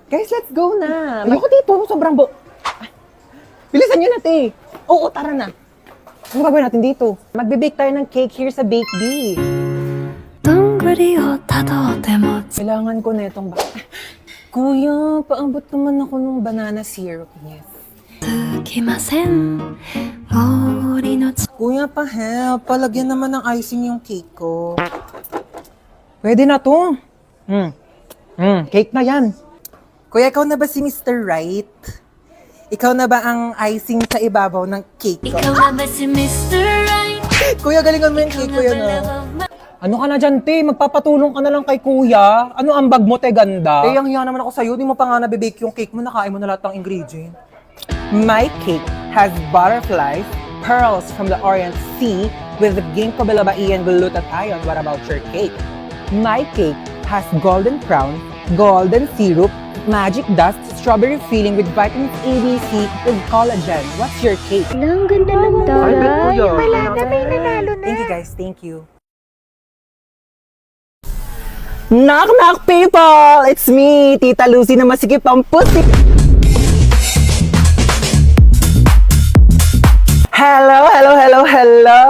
Guys, let's go na. Ayoko dito, sobrang Bilisan nyo na, te. Oo, tara na. Ano gagawin natin dito? Magbe-bake tayo ng cake here sa Bake Bee. Kailangan ko na itong Kuya, paabot naman ako ng banana syrup. Yes. Kuya, pa-help. Palagyan naman ng icing yung cake ko. Pwede na to. Cake na yan. Kuya, ikaw na ba si Mr. Right? Ikaw na ba ang icing sa ibabaw ng cake ko? Ikaw na ba si Mr. Right? Kuya, galingan mo yung cake ko yan, Ano ka na dyan, te? Magpapatulong ka na lang kay kuya. Ano ang bag mo, te, ganda? Te, ang hiya naman ako sa'yo. Di mo pa nga nabibake yung cake mo. Nakain mo na lahat ng ingredient. My cake has butterflies, pearls from the Orient Sea with the ginkgo biloba and glutathione. What about your cake? My cake has golden crown, golden syrup, magic dust, strawberry filling with vitamins A, B, C, with collagen. What's your cake? Ang ganda ng taray. Wala na, may nanalo na. Thank you guys, thank you. Knock knock people! It's me, Tita Lucy na masikip ang pusi. Hello, hello, hello, hello!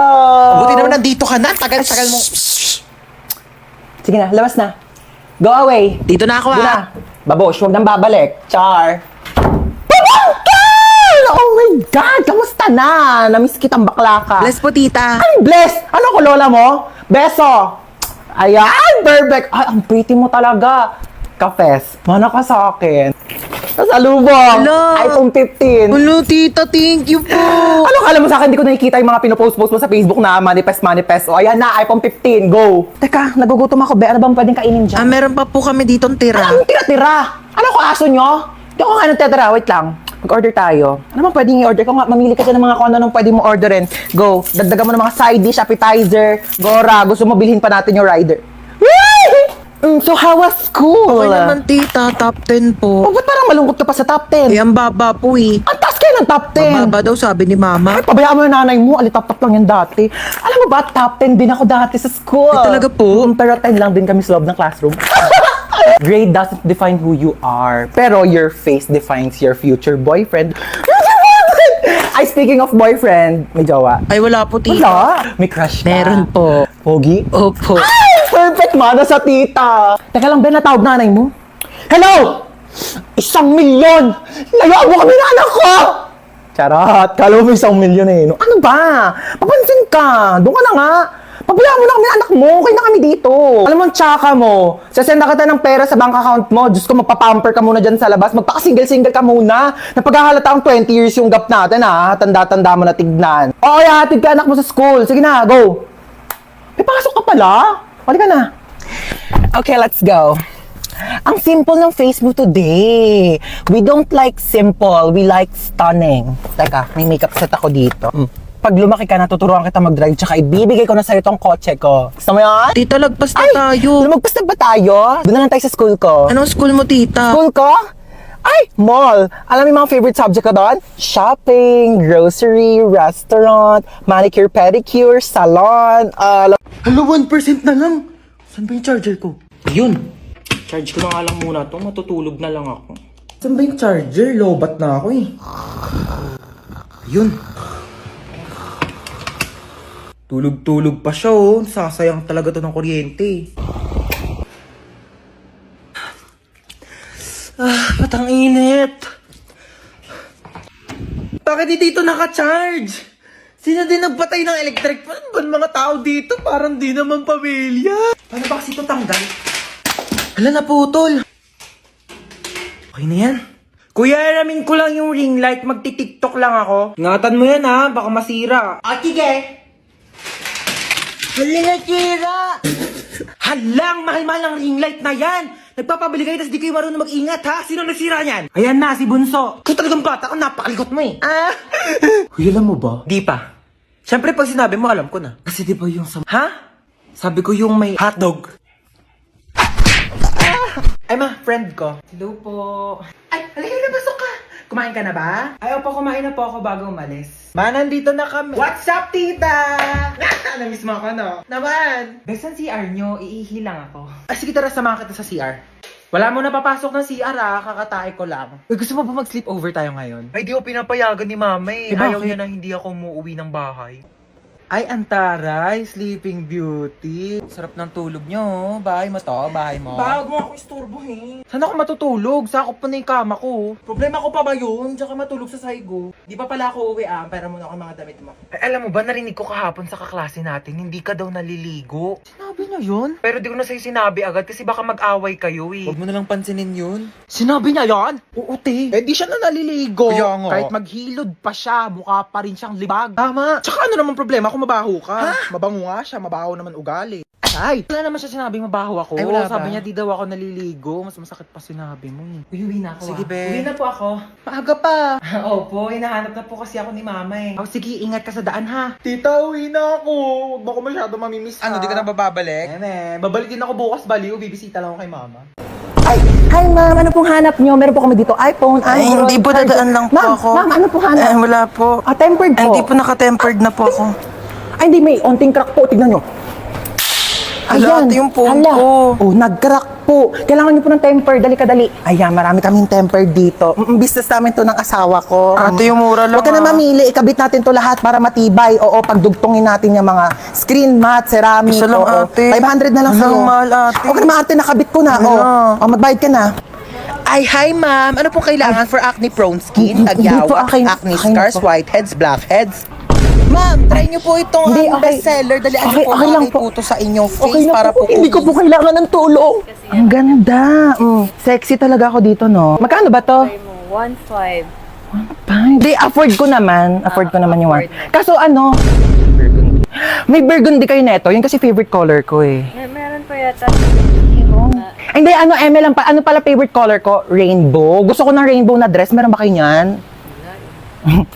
Buti naman nandito ka na. Tagal-tagal mo. Sige na, labas na. Go away. Dito na ako Doon na. Babosh, huwag nang babalik. Char. Pabangkal! Oh my God! Kamusta na? Namiss kitang bakla ka. Bless po, tita. Ay, bless! Ano ko, lola mo? Beso! Ayan, perfect! Ay, ang pretty mo talaga. Kafes, mana ka sa akin. Pasalubong! Hello! iPhone 15. Hello, tita. Thank you po. Ano kala mo sa akin? Hindi ko nakikita yung mga pinopost-post mo sa Facebook na manifest. O, ayan na, iPhone 15. Go! Teka, nagugutom ako. Be, ano bang pwedeng kainin dyan? Meron pa po kami ditong tira. Anong tira-tira? Ano ko aso nyo? Hindi ako nga nagtitira. Wait lang. Mag-order tayo. Ano bang pwedeng i-order? Kung nga, mamili ka dyan ng mga kung ano pwede mo orderin. Go. Dagdagan mo ng mga side dish, appetizer, gora. Gusto mo bilhin pa natin yung rider. So, how was school? Okay naman, tita. Top 10 Oh, po. ba't parang malungkot ka pa sa top 10? Eh, ang baba po eh. Ang taas kayo ng top 10. Ang baba daw, sabi ni mama. Ay, pabayaan mo yung nanay mo. Alitap-tap lang yan dati. Alam mo ba, top 10 din ako dati sa school. Eh, talaga po? Pero 10 lang din kami sa loob ng classroom. Grade doesn't define who you are. Pero your face defines your future boyfriend. Ay, speaking of boyfriend, may jowa. Ay, wala po, tita. Wala. May crush ka. Meron po. Pogi? Opo. Ay, perfect mana sa tita. Teka lang, Ben, natawag nanay mo. Hello! 1,000,000! Layaan mo kami na anak ko! Charot, kala mo 1,000,000 eh. No? Ano ba? Papansin ka. Doon ka na nga. Pabayaan mo na kami ng anak mo. Okay na kami dito. Alam mo, ang tsaka mo. Sasenda kita ng pera sa bank account mo. Diyos ko, magpapamper ka muna dyan sa labas. Magpaka-single-single ka muna. Napaghahalata ang 20 years yung gap natin, ha? Tanda-tanda mo na tignan. Oo, hatid ka anak mo sa school. Sige na, go. May pasok ka pala. Wali ka na. Okay, let's go. Ang simple ng face mo today. We don't like simple. We like stunning. Teka, may makeup set ako dito. Pag lumaki ka, natuturuan kita mag-drive, tsaka ibibigay ko na sa'yo tong kotse ko. Gusto mo yan? Tita, lagpas na tayo. Lumagpas na ba tayo? Doon na lang tayo sa school ko. Anong school mo, tita? School ko? Ay, mall. Alam mo yung mga favorite subject ko doon? Shopping, grocery, restaurant, manicure, pedicure, salon, Hello, 1% na lang. Saan ba yung charger ko? Yun. Charge ko na nga lang muna to. Matutulog na lang ako. Saan ba yung charger? Lobat na ako eh. Yun. Tulog-tulog pa siya oh. Sasayang talaga to ng kuryente. Ba't ang init? Bakit di dito naka-charge? Sino din nagpatay ng electric fan? Ba mga tao dito? Parang di naman pamilya. Paano ba kasi ito tanggal? Hala, naputol. Okay na yan. Kuya, aramin ko lang yung ring light. Magti-tiktok lang ako. Ingatan mo yan ha, baka masira. Sige. Hala, nasira. Halang, mahal-mahal ng ring light na yan. Nagpapabili kayo, tapos di kayo marunong mag-ingat ha. Sino nagsira niyan? Ayan na, si Bunso. Kung talagang bata ka, napakalikot mo eh. Kuya, alam mo ba? Di pa. Siyempre, pag sinabi mo, alam ko na. Kasi di ba yung sa... Ha? Sabi ko yung may hotdog. Ay ma, friend ko. Hello po. Ay, halika na, pasok ka. Kumain ka na ba? Ay, opo, kumain na po ako bago umalis. Ma, nandito na kami. What's up, tita? Namiss mo ako, no? Naman. Besan CR nyo, iihi lang ako. Ay, sige, tara, samahan kita sa CR. Wala mo na papasok ng CR kakatae ko lang. Uy, gusto mo ba mag-sleepover tayo ngayon? Ay, di ko pinapayagan ni mama eh. Eh, Ayaw bakit? niya na hindi ako umuwi ng bahay. Ay, antaray, Sleeping Beauty. Sarap ng tulog nyo, oh. Bahay mo to, bahay mo. Bago mo ako istorbohin. Saan ako matutulog? Sakop pa na yung kama ko. Problema ko pa ba yun? Tsaka matulog sa saigo. Di pa pala ako uwi Pera mo na ako mga damit mo. Ay, alam mo ba, narinig ko kahapon sa kaklase natin, hindi ka daw naliligo. Sinabi niya yun? Pero di ko na sa'yo sinabi agad kasi baka mag-away kayo eh. Huwag mo na lang pansinin yun. Sinabi niya yan? Oo, te. Eh, di siya na naliligo. Kaya nga. Kahit maghilod pa siya, mukha pa rin siyang libag. Tama. Tsaka ano naman problema kung mabaho ka? Mabango nga siya, mabaho naman ugali. Ay, wala naman siya sinabing mabaho ako. Ay, wala ba? Sabi niya di daw ako naliligo. Mas masakit pa sinabi mo eh. Uwi na ako. Sige, be. Uwi na po ako. Maaga pa. Opo, hinahanap na po kasi ako ni mama eh. Oh, sige, ingat ka sa daan ha. Tita, uwi na ako. Huwag mo ako masyado mamimiss Ano, di ka na bababalik? Babalik din ako bukas, baliw. Bibisita lang ako kay mama. Ay, hi ma'am, ano pong hanap nyo? Meron po kami dito iPhone, Ay, Android, hindi po, charger. dadaan lang po Ma'am, ako. Ma'am, ano pong hanap? Wala po. Tempered po. Hindi po naka-tempered na po ako. Ay, hindi, may onting crack po. Tignan nyo. Hala, ate, yung phone hala. ko. Oh, nag-crack po. Kailangan nyo po ng temper. Dali ka, dali. Ayan, marami kaming temper dito. Business namin to ng asawa ko. Ate, yung mura lang. Huwag ka na mamili. Ikabit natin to lahat para matibay. Oo, pagdugtongin natin yung mga screen mat, ceramic. Isa lang, oo. ate. 500 na lang Ano, sa'yo. mahal, ate. Huwag ka na ate, nakabit ko na. Ano? Oh, magbayad ka na. Ay, hi ma'am. Ano pong kailangan for acne-prone skin? Hindi po, Tagyawak, akin- acne akin scars, po. whiteheads, blackheads. Ma'am, try niyo po itong Hindi, okay. bestseller. Dalian Okay, niyo po okay lang okay po. po to sa inyong face Okay na para po. po Hindi ko po kailangan ng tulong. Ang ganda. Sexy talaga ako dito, no? Magkano ba to? 1.5. Hindi, afford ko naman. Afford ko naman yung one. Kaso ano? Burgundy. May burgundy kayo neto. Yun kasi favorite color ko eh. Meron pa yata. Ay, hindi, ano, Eme lang pa. Ano pala favorite color ko? Rainbow. Gusto ko ng rainbow na dress. Meron ba kayo niyan?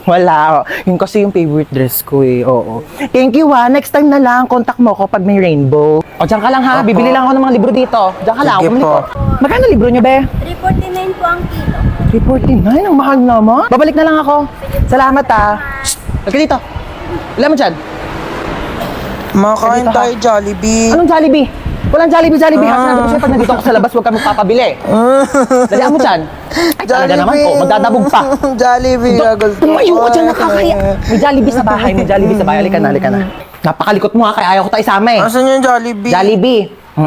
Wala. Oh. Yun kasi yung favorite dress ko eh. Oo. Thank you ha. Next time na lang, contact mo ako pag may rainbow. O, dyan ka lang ha. Bibili lang ako ng mga libro dito. Dyan ka lang. Sige Bumili po. ko. Magkano libro nyo, be? 349 po ang kilo. 349? Ang mahal naman. Babalik na lang ako. Salamat ha. Shh! Halika dito. Ilan mo dyan? Makain Dito, ha? tayo, Jollibee. Anong Jollibee? Walang Jollibee. Ha? Sinabi ko sa'yo, pag nandito ako sa labas, huwag ka magpapabili. Dalihan mo dyan. Ay, talaga naman. Oh, magdadabog pa. Jollibee. Tumayo ka dyan, nakakaya. May Jollibee sa bahay. Halika na. Napakalikot mo ha, kaya ayaw ko tayo isama eh. Asan yung Jollibee? Jollibee.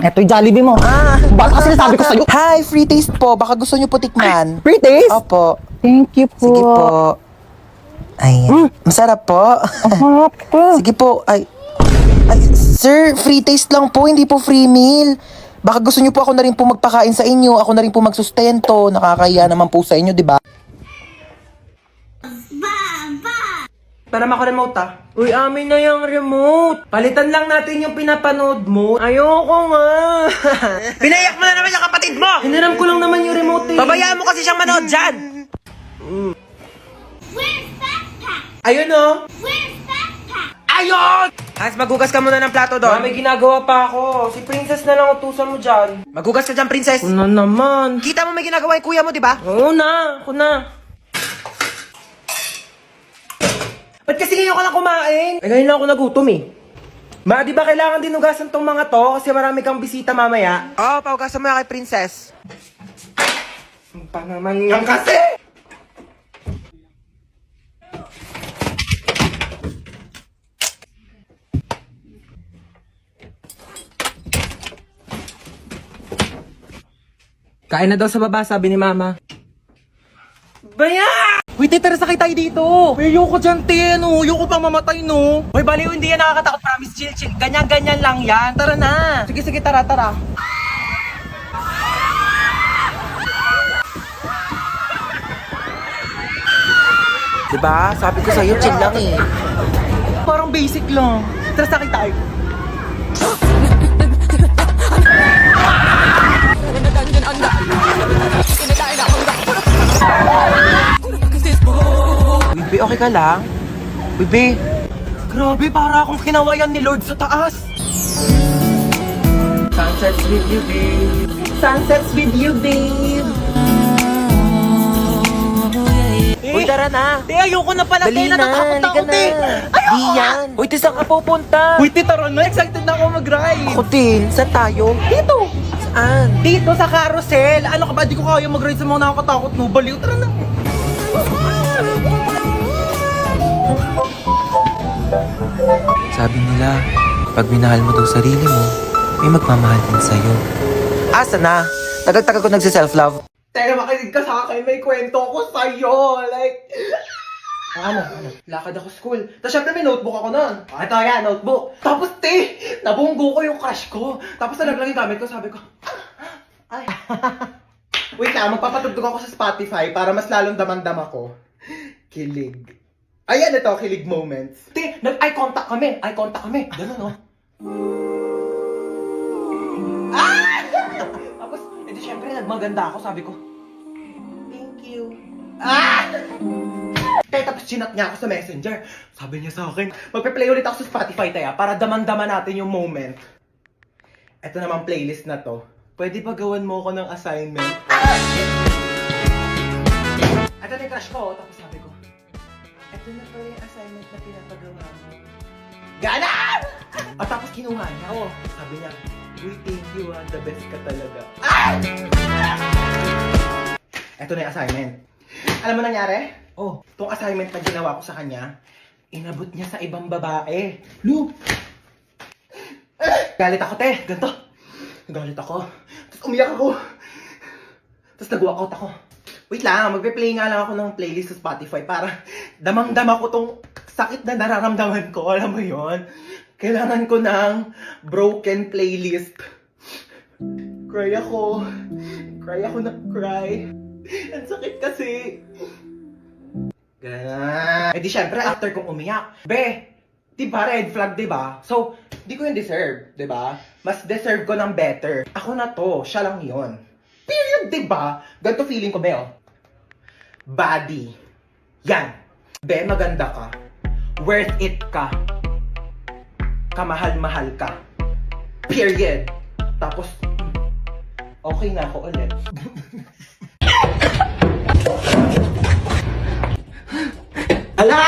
Eto yung Jollibee mo. Ba't kasi nasabi ko sa'yo? Hi, free taste po. Baka gusto niyo po tikman. Free taste? Opo. Thank you po. Sige po. Ayan. Masarap po. Harap ko. Sige po. Ay, sir, free taste lang po, hindi po free meal. Baka gusto niyo po ako na rin po magpakain sa inyo, ako na rin po magsustento. Nakakahiya naman po sa inyo, di ba? Para mako-remote Uy, amin na yung remote. Palitan lang natin yung pinapanood mo. Ayoko nga. Pinayak mo na naman yung kapatid mo! Hiniram ko lang naman yung remote eh. Babayaan mo kasi siyang manood dyan! Ayun oh. Ayun! Hans, maghugas ka muna ng plato Baka doon. may ginagawa pa ako. Si Princess na lang utusan mo dyan. Maghugas ka dyan, princess. Ano naman? Kita mo may ginagawa yung kuya mo, di ba? Oo na, ako na. Ba't kasi ngayon ka lang kumain? Eh, ngayon lang ako nagutom eh. Ma, di ba kailangan din hugasan tong mga to? Kasi marami kang bisita mamaya. Oo, pahugasan mo yan kay princess. Pa naman yan kasi! Kain na daw sa baba, sabi ni Mama. Baya! Uy, tara sakay tayo dito. Uy, ayoko dyan, te. Ano? Ayoko pang mamatay, no? Uy, baliw, hindi yan nakakatakot. Promise, chill. Ganyan-ganyan lang yan. Tara na. Sige, tara. Diba? Sabi ko sa'yo, chill lang eh. Parang basic lang. Tara, sakay tayo. Bibi, okay ka lang? Bibi. Grabe, para akong kinawayan ni Lord sa taas. Sunsets with you, babe. Sunsets with you, babe. Uy, tara na. Te, ayoko na pala, Dali te. na, Natatakot halika ako, na. te. Di yan. Uy, te, saan ka pupunta? Uy, te, tara na. Excited na ako mag-ride. Ako din. Saan tayo? Dito. Saan? Dito sa carousel. Ano ka ba? Di ko kaya mag-ride sa mga nakakatakot no. Baliw, tara na. Sabi nila, pag minahal mo daw sarili mo, may magmamahal din sa'yo. Asa na? Tagal-tagal ko nagsi-self-love. Teka, makinig ka sa akin. May kwento ko sa'yo. Like... Ano? Lakad ako school. Tapos syempre may notebook ako nun. Ito yan, notebook. Tapos nabunggo ko yung crush ko. Tapos nalaglag yung gamit ko, sabi ko, ay. Wait lang, magpapatugtog ako sa Spotify para mas lalong damandam ako. Kilig. Ayan ito, kilig moments. Nag-eye contact kami. Eye contact kami. Ganun, no? Ah! Tapos, edi syempre nagmaganda ako, sabi ko, thank you. Ah! Tapos chinat niya ako sa messenger. Sabi niya sa akin, magpe-play ulit ako sa Spotify tayo para daman-daman natin yung moment. Ito naman playlist na to. Pwede pa gawan mo ako ng assignment. Ito na yung crush ko. Tapos sabi ko, ito na pala yung assignment na pinapagawa mo. Ganon! At tapos kinuha niya ako. Sabi niya, uy, thank you ha. The best ka talaga. Ito na yung assignment. Alam mo nangyari? Oh, itong assignment na ginawa ko sa kanya, inabot niya sa ibang babae. Lu! Galit ako, te. Ganto. Galit ako. Tapos umiyak ako. Tapos nag-walkout ako. Wait lang, magpe-play nga lang ako ng playlist sa Spotify para damang-dama ko tong sakit na nararamdaman ko. Alam mo yon? Kailangan ko ng broken playlist. Cry ako. Cry ako na cry. Ang sakit kasi. Ganun. Eh di syempre, after kong umiyak, diba red flag, diba? So, di ko yung deserve, diba? Mas deserve ko ng better. Ako na to, siya lang yon. Period, diba? Ganito feeling ko, oh. Body. Yan. Maganda ka. Worth it ka. Kamahal-mahal ka. Period. Tapos, okay na ako ulit. Ala!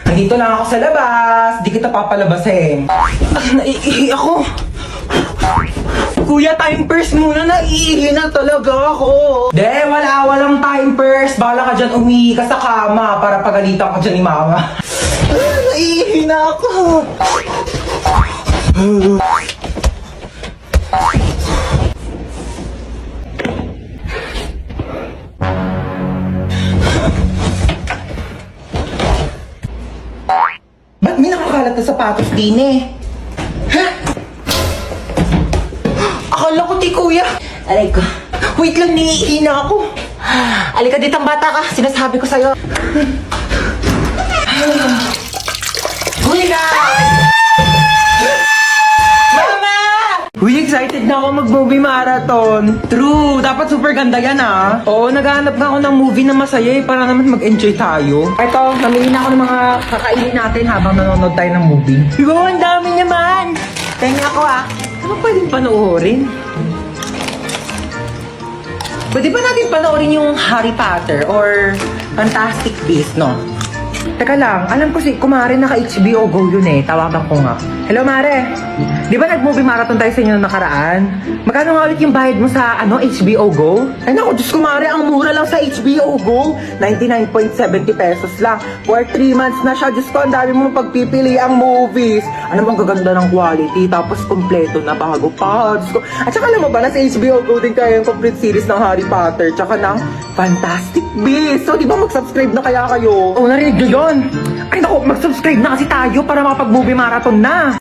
Nandito lang ako sa labas. Di kita papalabasin. Naiihi ako. Kuya, time purse muna. Naiihi na talaga ako. Walang time purse. Bala ka dyan umihi ka sa kama para pagalitan ka dyan ni mama. Naiihi na ako. Ba't may nakakalat na sapatos din eh? Ha? Akala ko di kuya. Aray ko. Wait lang, naiihi na ako. Alika ditang bata ka. Sinasabi ko sa'yo. Kuya! Mama! Uy, excited na ako mag-movie marathon. True, dapat super ganda yan ah. Oo, naghahanap nga ako ng movie na masaya eh, para naman mag-enjoy tayo. Ito, namili na ako ng mga kakainin natin habang nanonood tayo ng movie. Yo, ang dami naman! Tingnan ako ah. Ano pwedeng panoorin? Pwede ba natin panoorin yung Harry Potter or Fantastic Beasts, no? Teka lang, alam ko si Kumare naka-HBO Go yun eh. Tawagan ko nga. Hello, Mare. Di ba nag-movie marathon tayo sa inyo nung nakaraan? Magkano nga ulit yung bayad mo sa HBO Go? Ay naku, Diyos Kumare, ang mura lang sa HBO Go. 99.70 pesos lang. For 3 months na siya. Diyos ko, ang dami mo pagpipili ang movies. Ano bang gaganda ng quality? Tapos kompleto na bago pa. Diyos ko. At saka alam mo ba, nasa HBO Go din kayo yung complete series ng Harry Potter. Tsaka ng Fantastic Beasts. So, di ba mag-subscribe na kaya kayo? Oh, narinig nyo yun? Ay naku, mag-subscribe na kasi tayo para makapag-movie marathon na.